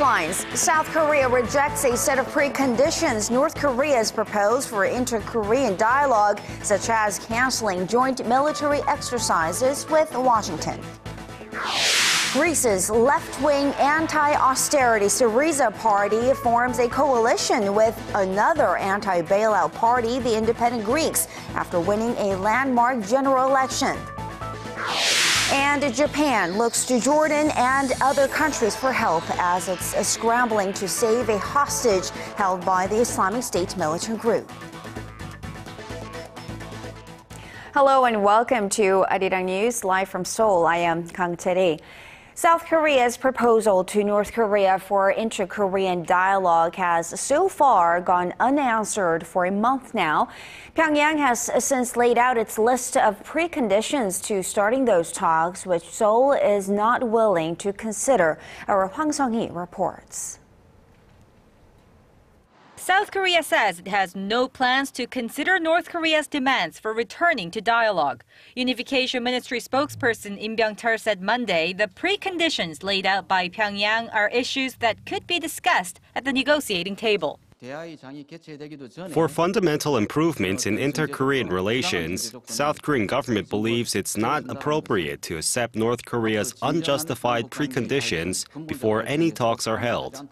headlines. South Korea rejects a set of preconditions North Korea has proposed for inter-Korean dialogue, such as canceling joint military exercises with Washington. Greece's left-wing anti-austerity Syriza party forms a coalition with another anti-bailout party, the Independent Greeks, after winning a landmark general election. And Japan looks to Jordan and other countries for help as it's scrambling to save a hostage held by the Islamic State militant group. Hello and welcome to ARIRANG News live from Seoul. I am Kang Chery. South Korea's proposal to North Korea for inter-Korean dialogue has so far gone unanswered for a month now. Pyongyang has since laid out its list of preconditions to starting those talks, which Seoul is not willing to consider. Our Hwang Sung-hee reports. South Korea says it has no plans to consider North Korea's demands for returning to dialogue. Unification Ministry spokesperson Im Byung-chul said Monday the preconditions laid out by Pyongyang are issues that could be discussed at the negotiating table. For fundamental improvements in inter-Korean relations, South Korean government believes it's not appropriate to accept North Korea's unjustified preconditions before any talks are held.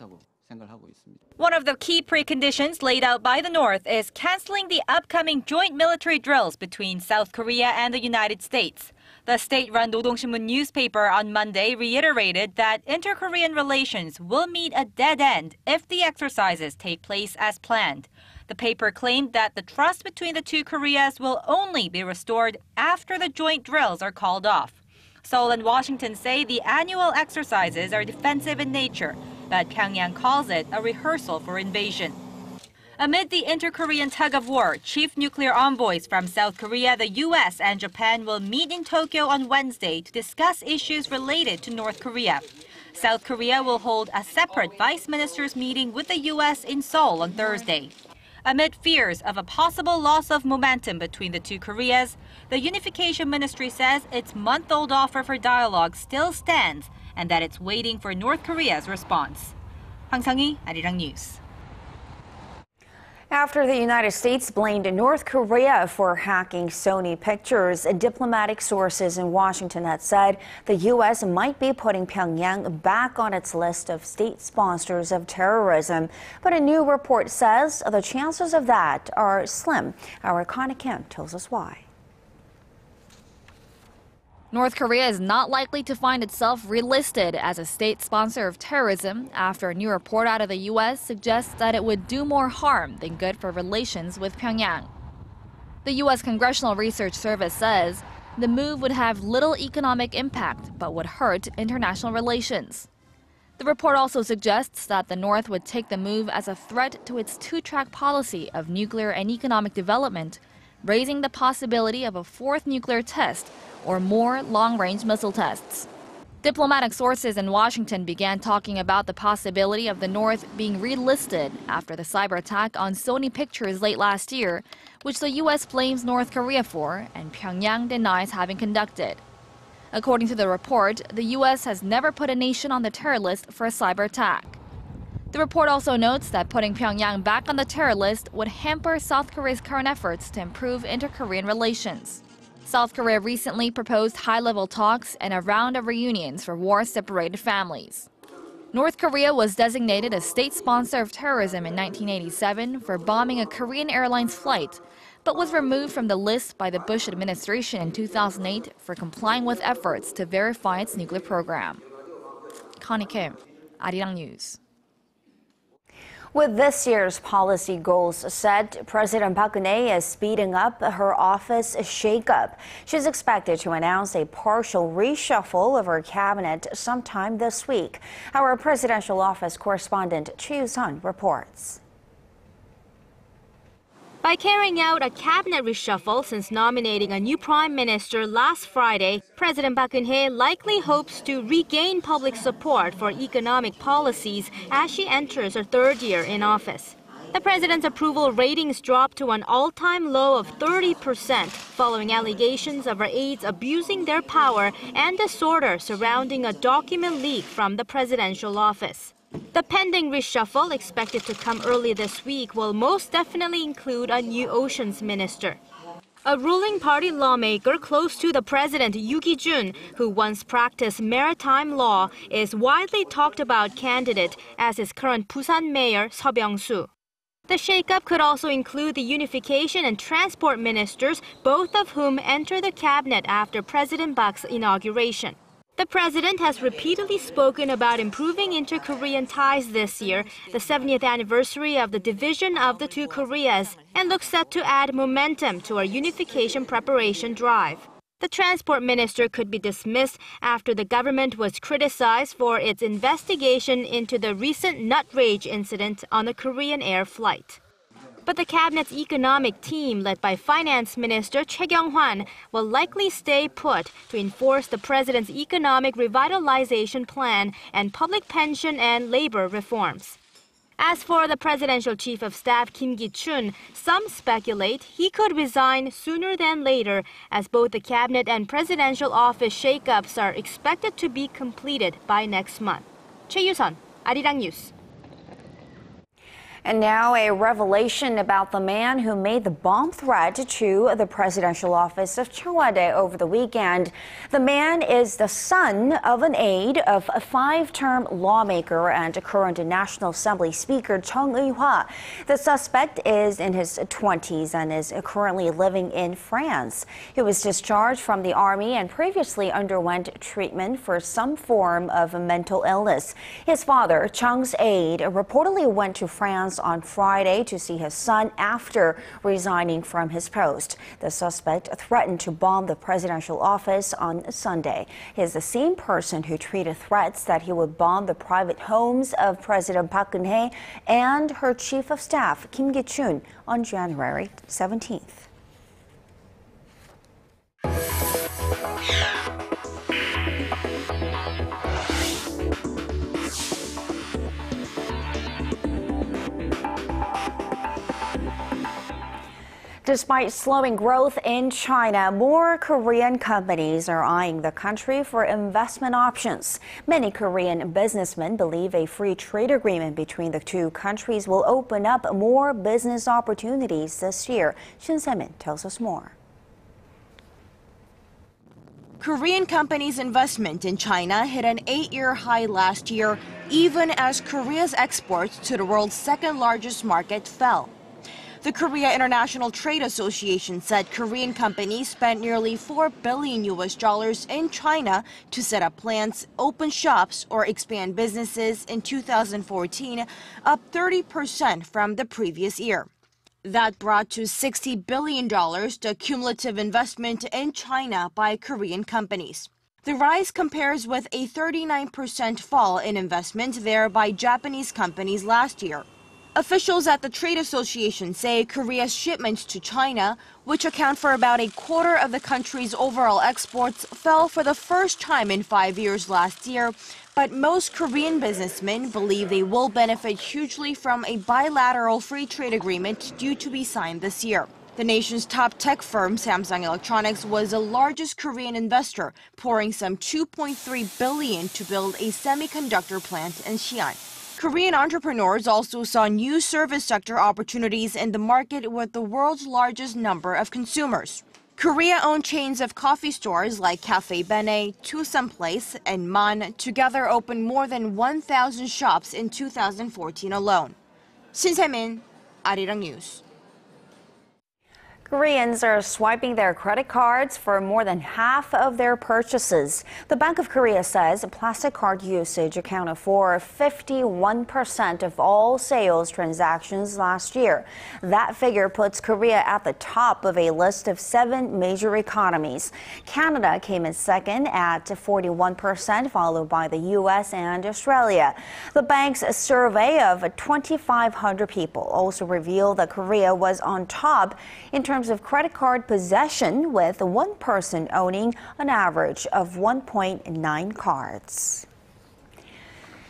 One of the key preconditions laid out by the North is canceling the upcoming joint military drills between South Korea and the United States. The state-run Nodongshinmun newspaper on Monday reiterated that inter-Korean relations will meet a dead end if the exercises take place as planned. The paper claimed that the trust between the two Koreas will only be restored after the joint drills are called off. Seoul and Washington say the annual exercises are defensive in nature, but Pyongyang calls it a rehearsal for invasion. Amid the inter-Korean tug-of-war, chief nuclear envoys from South Korea, the U.S., and Japan will meet in Tokyo on Wednesday to discuss issues related to North Korea. South Korea will hold a separate vice ministers meeting with the U.S. in Seoul on Thursday. Amid fears of a possible loss of momentum between the two Koreas, the Unification Ministry says its month-old offer for dialogue still stands and that it's waiting for North Korea's response. Hwang Sung-hee, ARIRANG News. After the United States blamed North Korea for hacking Sony Pictures, diplomatic sources in Washington had said the U.S. might be putting Pyongyang back on its list of state sponsors of terrorism. But a new report says the chances of that are slim. Our Connie Kim tells us why. North Korea is not likely to find itself relisted as a state sponsor of terrorism after a new report out of the U.S. suggests that it would do more harm than good for relations with Pyongyang. The U.S. Congressional Research Service says the move would have little economic impact but would hurt international relations. The report also suggests that the North would take the move as a threat to its two-track policy of nuclear and economic development, raising the possibility of a fourth nuclear test or more long-range missile tests. Diplomatic sources in Washington began talking about the possibility of the North being relisted after the cyber attack on Sony Pictures late last year, which the U.S. blames North Korea for and Pyongyang denies having conducted. According to the report, the U.S. has never put a nation on the terror list for a cyber attack. The report also notes that putting Pyongyang back on the terror list would hamper South Korea's current efforts to improve inter-Korean relations. South Korea recently proposed high-level talks and a round of reunions for war-separated families. North Korea was designated a state sponsor of terrorism in 1987 for bombing a Korean Airlines flight, but was removed from the list by the Bush administration in 2008 for complying with efforts to verify its nuclear program. Connie Kim, ARIRANG News. With this year's policy goals set, President Park Geunhye is speeding up her office shakeup. She's expected to announce a partial reshuffle of her cabinet sometime this week. Our presidential office correspondent Choo Sun reports. By carrying out a cabinet reshuffle since nominating a new prime minister last Friday, President Park Geunhye likely hopes to regain public support for economic policies as she enters her third year in office. The president's approval ratings dropped to an all-time low of 30% following allegations of her aides abusing their power and disorder surrounding a document leak from the presidential office. The pending reshuffle, expected to come early this week, will most definitely include a new oceans minister. A ruling party lawmaker close to the president, Yoo Ki-jun, who once practiced maritime law, is widely talked about candidate as his current Busan mayor, Seo Byung-soo. The shakeup could also include the unification and transport ministers, both of whom enter the cabinet after President Park's inauguration. The president has repeatedly spoken about improving inter-Korean ties this year, the 70th anniversary of the division of the two Koreas, and looks set to add momentum to our unification preparation drive. The transport minister could be dismissed after the government was criticized for its investigation into the recent nut rage incident on a Korean Air flight. But the cabinet's economic team, led by Finance Minister Cheong Wa Dae, will likely stay put to enforce the president's economic revitalization plan and public pension and labor reforms. As for the presidential chief of staff Kim Ki-chun, some speculate he could resign sooner than later, as both the cabinet and presidential office shakeups are expected to be completed by next month. Choi Yu-sun, ARIRANG News. And now a revelation about the man who made the bomb threat to the presidential office of Cheong Wa Dae over the weekend. The man is the son of an aide of a 5-term lawmaker and current National Assembly Speaker Cheong Wa Dae. The suspect is in his 20s and is currently living in France. He was discharged from the army and previously underwent treatment for some form of mental illness. His father, Cheong's aide, reportedly went to France on Friday to see his son after resigning from his post. The suspect threatened to bomb the presidential office on Sunday. He is the same person who tweeted threats that he would bomb the private homes of President Park Geunhye and her chief of staff, Kim Ki-chun, on January 17th. Despite slowing growth in China, more Korean companies are eyeing the country for investment options. Many Korean businessmen believe a free trade agreement between the two countries will open up more business opportunities this year. Shin Se-min tells us more. Korean companies' investment in China hit an 8-year high last year, even as Korea's exports to the world's second-largest market fell. The Korea International Trade Association said Korean companies spent nearly $4 billion in China to set up plants, open shops, or expand businesses in 2014, up 30% from the previous year. That brought to $60 billion the cumulative investment in China by Korean companies. The rise compares with a 39% fall in investment there by Japanese companies last year. Officials at the trade association say Korea's shipments to China, which account for about a quarter of the country's overall exports, fell for the first time in 5 years last year. But most Korean businessmen believe they will benefit hugely from a bilateral free trade agreement due to be signed this year. The nation's top tech firm, Samsung Electronics, was the largest Korean investor, pouring some $2.3 billion to build a semiconductor plant in Xi'an. Korean entrepreneurs also saw new service sector opportunities in the market with the world's largest number of consumers. Korea-owned chains of coffee stores like Cafe Bene, Tusam Place, and Man together opened more than 1,000 shops in 2014 alone. Shin Se-min, ARIRANG News. Koreans are swiping their credit cards for more than half of their purchases. The Bank of Korea says plastic card usage accounted for 51% of all sales transactions last year. That figure puts Korea at the top of a list of 7 major economies. Canada came in second at 41%, followed by the U.S. and Australia. The bank's survey of 2,500 people also revealed that Korea was on top in terms of credit card possession, with one person owning an average of 1.9 cards.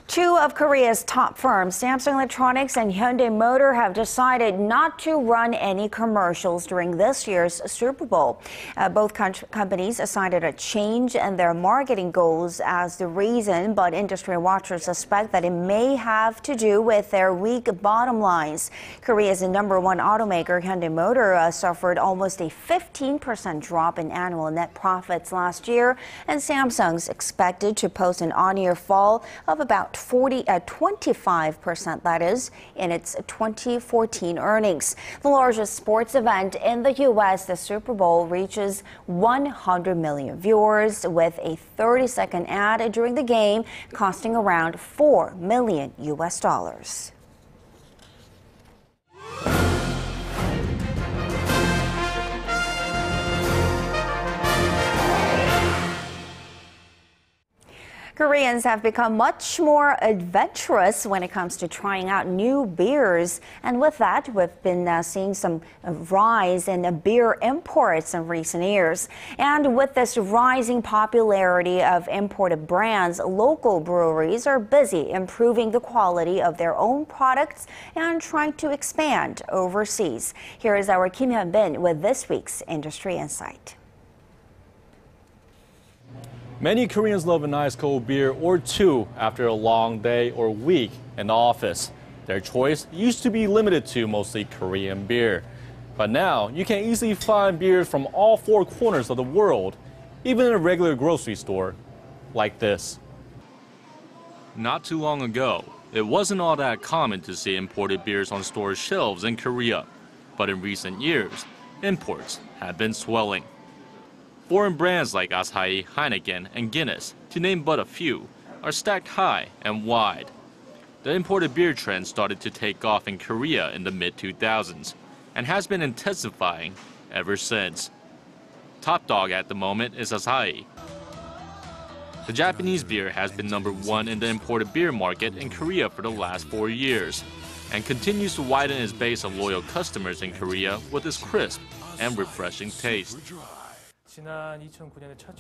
Two of Korea's top firms, Samsung Electronics and Hyundai Motor, have decided not to run any commercials during this year's Super Bowl. Both companies cited a change in their marketing goals as the reason, but industry watchers suspect that it may have to do with their weak bottom lines. Korea's number one automaker, Hyundai Motor, suffered almost a 15% drop in annual net profits last year, and Samsung's expected to post an on-year fall of about 25%, that is, in its 2014 earnings. The largest sports event in the U.S., the Super Bowl, reaches 100 million viewers, with a 30-second ad during the game costing around $4 million. Koreans have become much more adventurous when it comes to trying out new beers. And with that, we've been seeing some rise in beer imports in recent years. And with this rising popularity of imported brands, local breweries are busy improving the quality of their own products and trying to expand overseas. Here is our Kim Hyun-bin with this week's Industry Insight. Many Koreans love a nice cold beer or two after a long day or week in the office. Their choice used to be limited to mostly Korean beer. But now you can easily find beers from all four corners of the world, even in a regular grocery store, like this. Not too long ago, it wasn't all that common to see imported beers on store shelves in Korea. But in recent years, imports have been swelling. Foreign brands like Asahi, Heineken, and Guinness, to name but a few, are stacked high and wide. The imported beer trend started to take off in Korea in the mid-2000s and has been intensifying ever since. Top dog at the moment is Asahi. The Japanese beer has been number one in the imported beer market in Korea for the last 4 years and continues to widen its base of loyal customers in Korea with its crisp and refreshing taste.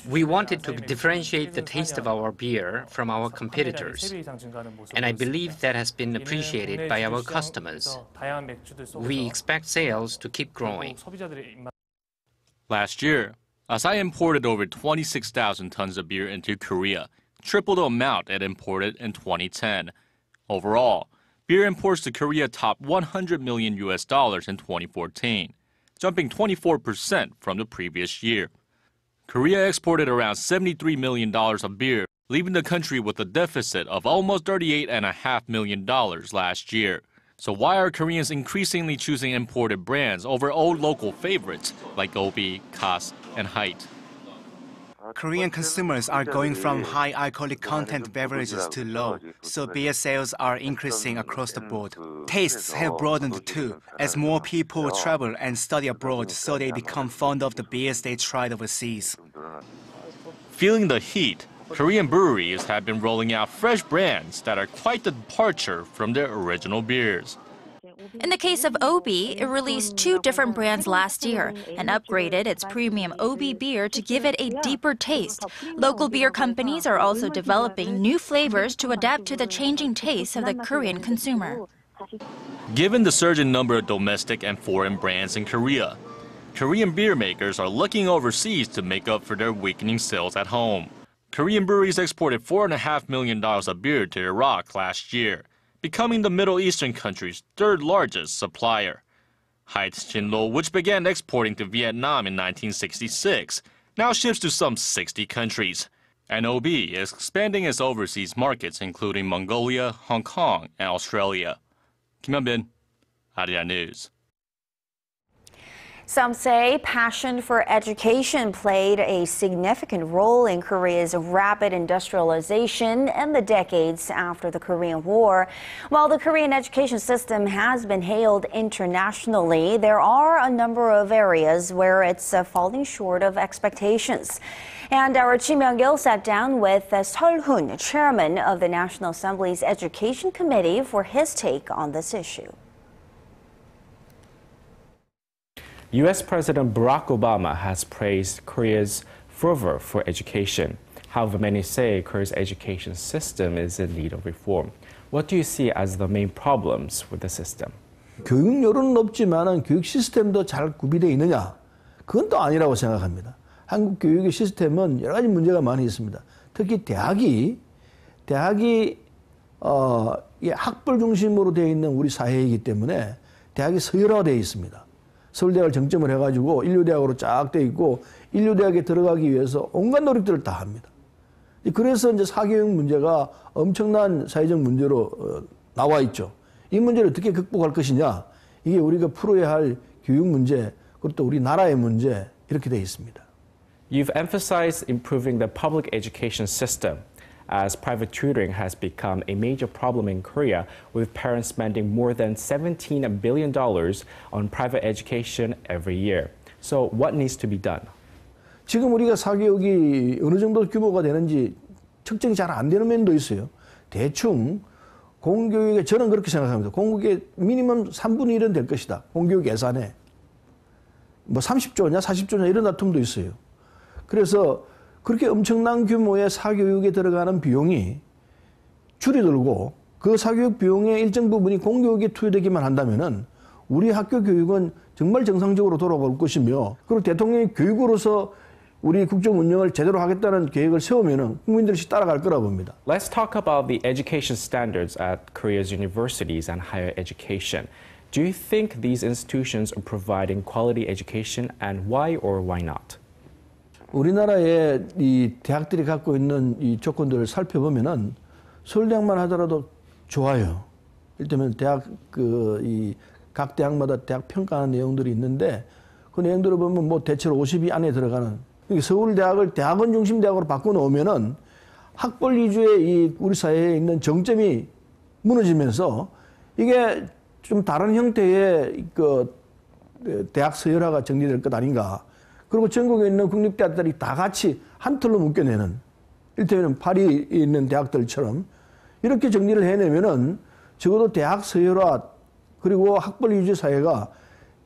We wanted to differentiate the taste of our beer from our competitors, and I believe that has been appreciated by our customers. We expect sales to keep growing. Last year, Asahi imported over 26,000 tons of beer into Korea, triple the amount it imported in 2010. Overall, beer imports to Korea topped $100 million in 2014, jumping 24% from the previous year. Korea exported around $73 million of beer, leaving the country with a deficit of almost $38.5 million last year. So why are Koreans increasingly choosing imported brands over old local favorites like Obi, Cass, and Hite? Korean consumers are going from high alcoholic content beverages to low, so beer sales are increasing across the board. Tastes have broadened too, as more people travel and study abroad, so they become fond of the beers they tried overseas. Feeling the heat, Korean breweries have been rolling out fresh brands that are quite the departure from their original beers. In the case of Obi, it released 2 different brands last year and upgraded its premium Obi beer to give it a deeper taste. Local beer companies are also developing new flavors to adapt to the changing tastes of the Korean consumer. Given the surge in number of domestic and foreign brands in Korea, Korean beer makers are looking overseas to make up for their weakening sales at home. Korean breweries exported $4.5 million of beer to Iraq last year, becoming the Middle Eastern country's third largest supplier. Hite's Chinlo, which began exporting to Vietnam in 1966, now ships to some 60 countries. And OB is expanding its overseas markets, including Mongolia, Hong Kong, and Australia. Kim Hyun-bin, ARIRANG News. Some say passion for education played a significant role in Korea's rapid industrialization in the decades after the Korean War. While the Korean education system has been hailed internationally, there are a number of areas where it's falling short of expectations. And our Chi Myung-gil sat down with Seol Hun, chairman of the National Assembly's Education Committee, for his take on this issue. U.S. President Barack Obama has praised Korea's fervor for education. However, many say Korea's education system is in need of reform. What do you see as the main problems with the system? 교육열은 높지만 교육 시스템도 잘 구비되어 있느냐? 그건 또 아니라고 생각합니다. 한국 교육의 시스템은 여러 가지 문제가 많이 있습니다. 특히 대학이 학벌 중심으로 되어 있는 우리 사회이기 때문에 대학이 서열화되어 있습니다. 서울대학을 정점을 해가지고 인류대학으로 쫙 되어 있고 인류대학에 들어가기 위해서 온갖 노력들을 다 합니다. 그래서 이제 사교육 문제가 엄청난 사회적 문제로 나와 있죠. 이 문제를 어떻게 극복할 것이냐, 이게 우리가 풀어야 할 교육 문제, 그리고 또 우리 나라의 문제 이렇게 되어 있습니다. You've emphasized improving the public education system, as private tutoring has become a major problem in Korea, with parents spending more than $17 billion on private education every year. So what needs to be done? 지금 우리가 사교육이 어느 정도 규모가 되는지 측정이 잘 안 되는 면도 있어요. 대충 공교육에, 저는 그렇게 생각합니다. 공교육의 미니멈 3분의 1은 될 것이다. 공교육 예산에. 뭐 30조냐 40조냐 이런 다툼도 있어요. 그래서 그렇게 엄청난 규모의 사교육에 들어가는 비용이 줄어들고 그 사교육 비용의 일정 부분이 공교육에 투여되기만 한다면은 우리 학교 교육은 정말 정상적으로 돌아올 것이며, 그리고 대통령이 교육으로서 우리 국정 운영을 제대로 하겠다는 계획을 세우면은 국민들이 따라갈 거라고 봅니다. Let's talk about the education standards at Korea's universities and higher education. Do you think these institutions are providing quality education, and why or why not? 우리나라의 이 대학들이 갖고 있는 이 조건들을 살펴보면은 서울대학만 하더라도 좋아요. 이를테면 대학 각 대학마다 대학 평가하는 내용들이 있는데 그 내용들을 보면 뭐 대체로 50위 안에 들어가는, 서울대학을 대학원 중심 대학으로 바꿔놓으면은 학벌 위주의 이 우리 사회에 있는 정점이 무너지면서 이게 좀 다른 형태의 그 대학 서열화가 정리될 것 아닌가. 그리고 전국에 있는 국립대학들이 다 같이 한 틀로 묶여내는, 이를테면 파리에 있는 대학들처럼 이렇게 정리를 해내면은 적어도 대학 서열화 그리고 학벌 위주 사회가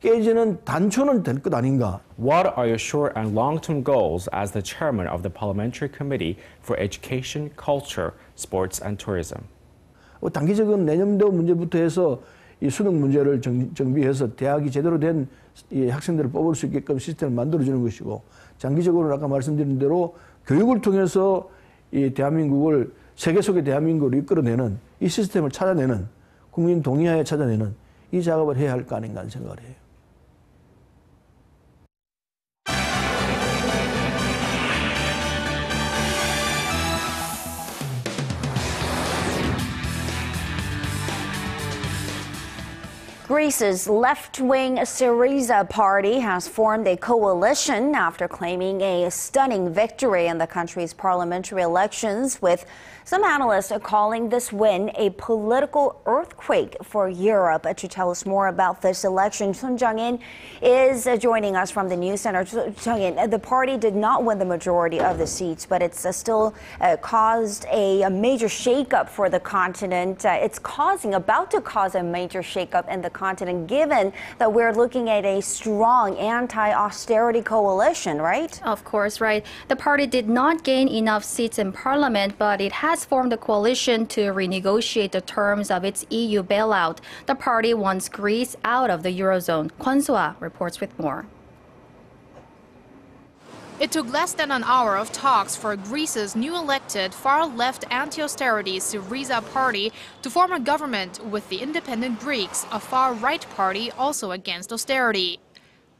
깨지는 단초는 될 것 아닌가. What are your short and long-term goals as the chairman of the Parliamentary Committee for Education, Culture, Sports and Tourism? 단기적인 내년도 문제부터 해서 이 수능 문제를 정비해서 대학이 제대로 된 이 학생들을 뽑을 수 있게끔 시스템을 만들어주는 것이고, 장기적으로는 아까 말씀드린 대로 교육을 통해서 이 대한민국을 세계 속의 대한민국을 이끌어내는 이 시스템을 찾아내는, 국민 동의하에 찾아내는 이 작업을 해야 할 거 아닌가 하는 생각을 해요. Greece's left-wing Syriza party has formed a coalition after claiming a stunning victory in the country's parliamentary elections, with some analysts calling this win a political earthquake for Europe. To tell us more about this election, Sun Jung-in is joining us from the news center. Jung-in, the party did not win the majority of the seats, but it's still caused a major shakeup for the continent. It's about to cause a major shakeup in the continent, given that we're looking at a strong anti-austerity coalition, right? Of course, right. The party did not gain enough seats in parliament, but it has formed a coalition to renegotiate the terms of its EU bailout. The party wants Greece out of the Eurozone. Kwon So-ah reports with more. It took less than an hour of talks for Greece's new elected far-left anti-austerity Syriza party to form a government with the Independent Greeks, a far-right party also against austerity.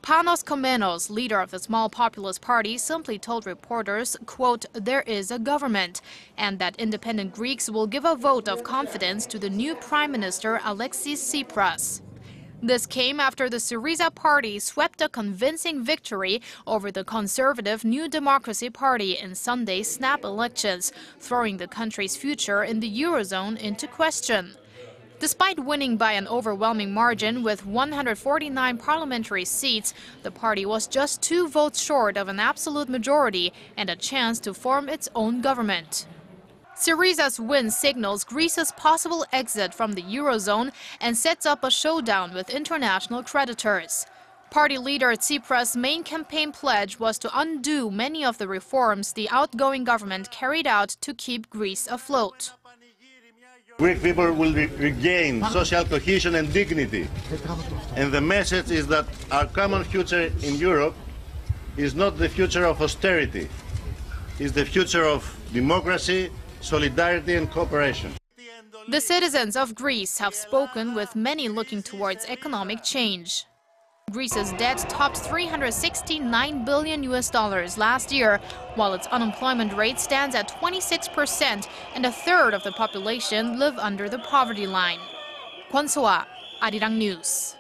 Panos Komenos, leader of the small populist party, simply told reporters, quote, "There is a government," and that Independent Greeks will give a vote of confidence to the new Prime Minister Alexis Tsipras. This came after the Syriza party swept a convincing victory over the conservative New Democracy Party in Sunday's snap elections, throwing the country's future in the Eurozone into question. Despite winning by an overwhelming margin with 149 parliamentary seats, the party was just 2 votes short of an absolute majority and a chance to form its own government. Syriza's win signals Greece's possible exit from the Eurozone and sets up a showdown with international creditors. Party leader Tsipra's main campaign pledge was to undo many of the reforms the outgoing government carried out to keep Greece afloat. Greek people will regain social cohesion and dignity. And the message is that our common future in Europe is not the future of austerity. It's the future of democracy, solidarity and cooperation. The citizens of Greece have spoken, with many looking towards economic change. Greece's debt topped $369 billion last year, while its unemployment rate stands at 26% and a third of the population live under the poverty line. Kwon So-ah, ARIRANG News.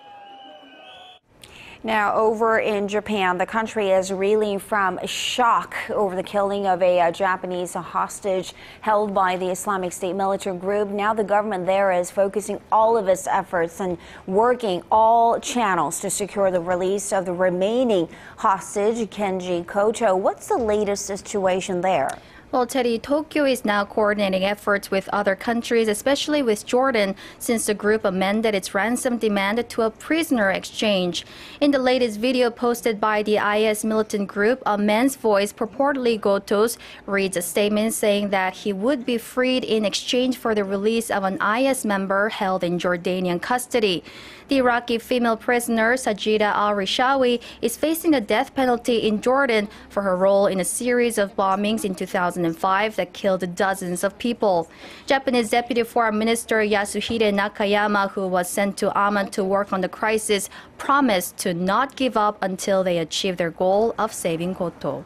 Now, over in Japan, the country is reeling from shock over the killing of a Japanese hostage held by the Islamic State militant group. Now the government there is focusing all of its efforts and working all channels to secure the release of the remaining hostage, Kenji Koto. What's the latest situation there? Well, Teddy, Tokyo is now coordinating efforts with other countries, especially with Jordan, since the group amended its ransom demand to a prisoner exchange. In the latest video posted by the IS militant group, a man's voice, purportedly Goto's, reads a statement saying that he would be freed in exchange for the release of an IS member held in Jordanian custody. The Iraqi female prisoner, Sajida al-Rishawi, is facing the death penalty in Jordan for her role in a series of bombings in 2005 that killed dozens of people. Japanese Deputy Foreign Minister Yasuhide Nakayama, who was sent to Amman to work on the crisis, promised to not give up until they achieve their goal of saving Goto.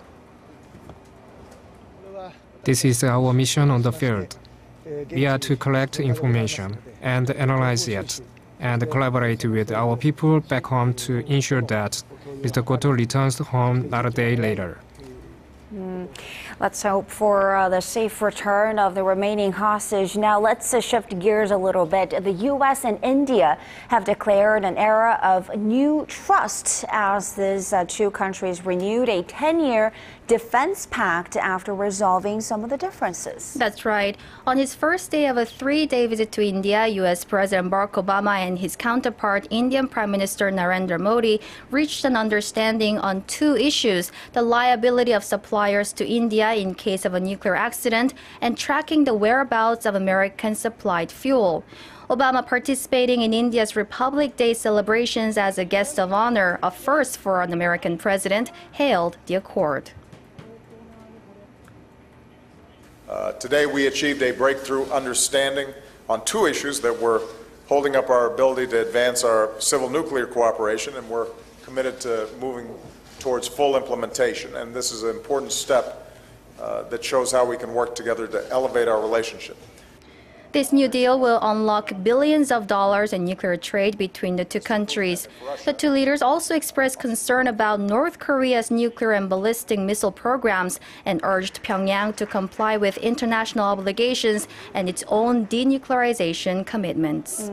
This is our mission on the field. We are to collect information and analyze it, and collaborate with our people back home to ensure that Mr. Goto returns home not a day later. Let's hope for the safe return of the remaining hostage. Now let's shift gears a little bit. The U.S. and India have declared an era of new trust as these two countries renewed a 10-year defense pact after resolving some of the differences. That's right. On his first day of a 3-day visit to India, U.S. President Barack Obama and his counterpart, Indian Prime Minister Narendra Modi, reached an understanding on two issues: the liability of suppliers to India in case of a nuclear accident and tracking the whereabouts of American-supplied fuel. Obama, participating in India's Republic Day celebrations as a guest of honor, a first for an American president, hailed the accord. Today we achieved a breakthrough understanding on two issues that were holding up our ability to advance our civil nuclear cooperation, and we're committed to moving towards full implementation. And this is an important step that shows how we can work together to elevate our relationship. This new deal will unlock billions of dollars in nuclear trade between the two countries. The two leaders also expressed concern about North Korea's nuclear and ballistic missile programs and urged Pyongyang to comply with international obligations and its own denuclearization commitments.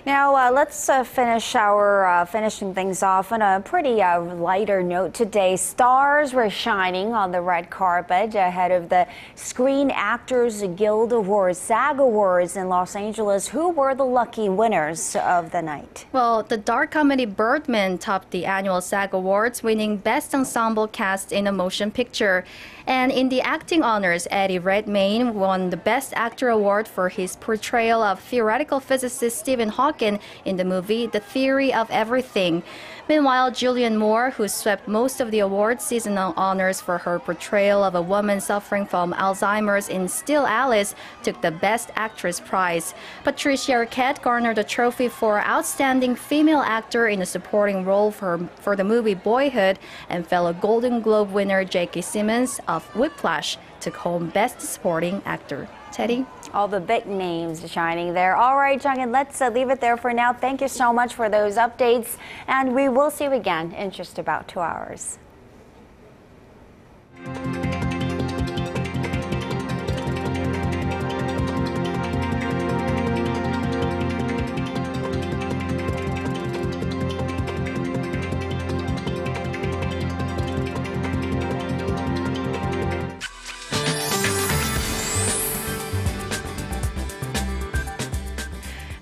Now, let's finishing things off on a pretty lighter note today. Stars were shining on the red carpet ahead of the Screen Actors Guild Awards, SAG Awards in Los Angeles. Who were the lucky winners of the night? Well, the dark comedy Birdman topped the annual SAG Awards, winning Best Ensemble Cast in a Motion Picture. And in the acting honors, Eddie Redmayne won the Best Actor award for his portrayal of theoretical physicist Stephen Hawking in the movie The Theory of Everything. Meanwhile, Julianne Moore, who swept most of the award season honors for her portrayal of a woman suffering from Alzheimer's in Still Alice, took the Best Actress prize. Patricia Arquette garnered a trophy for Outstanding Female Actor in a Supporting Role for the movie Boyhood, and fellow Golden Globe winner J.K. Simmons of Whiplash took home Best Supporting Actor. Teddy? All the big names shining there. All right, Jung-in, let's leave it there for now. Thank you so much for those updates, and we will see you again in just about 2 hours.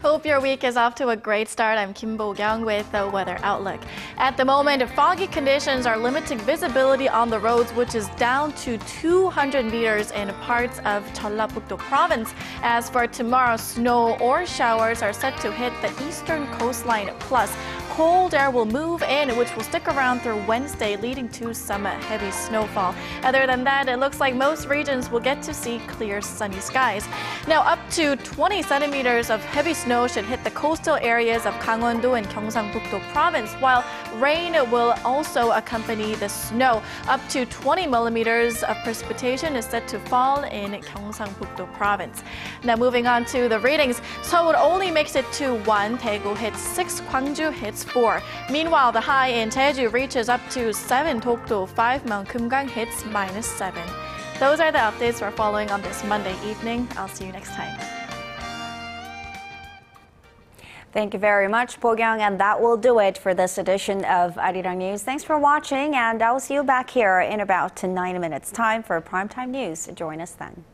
Hope your week is off to a great start. I'm Kim Bo-kyung with the Weather Outlook. At the moment, foggy conditions are limiting visibility on the roads, which is down to 200 meters in parts of Jeollabuk-do province. As for tomorrow, snow or showers are set to hit the eastern coastline. Plus, cold air will move in, which will stick around through Wednesday, leading to some heavy snowfall. Other than that, it looks like most regions will get to see clear, sunny skies. Now, up to 20 centimeters of heavy snow should hit the coastal areas of Gangwon-do and Gyeongsang-buk-do province, while rain will also accompany the snow. Up to 20 millimeters of precipitation is set to fall in Gyeongsang-buk-do province. Now, moving on to the readings, Seoul only makes it to 1, Daegu hits 6, Gwangju hits 4. Meanwhile, the high in Jeju reaches up to 7, Dokdo 5, Mount Kumgang hits -7. Those are the updates we're following on this Monday evening. I'll see you next time. Thank you very much, Pyongyang, and that will do it for this edition of ARIRANG News. Thanks for watching, and I'll see you back here in about 9 minutes' time for Primetime News. Join us then.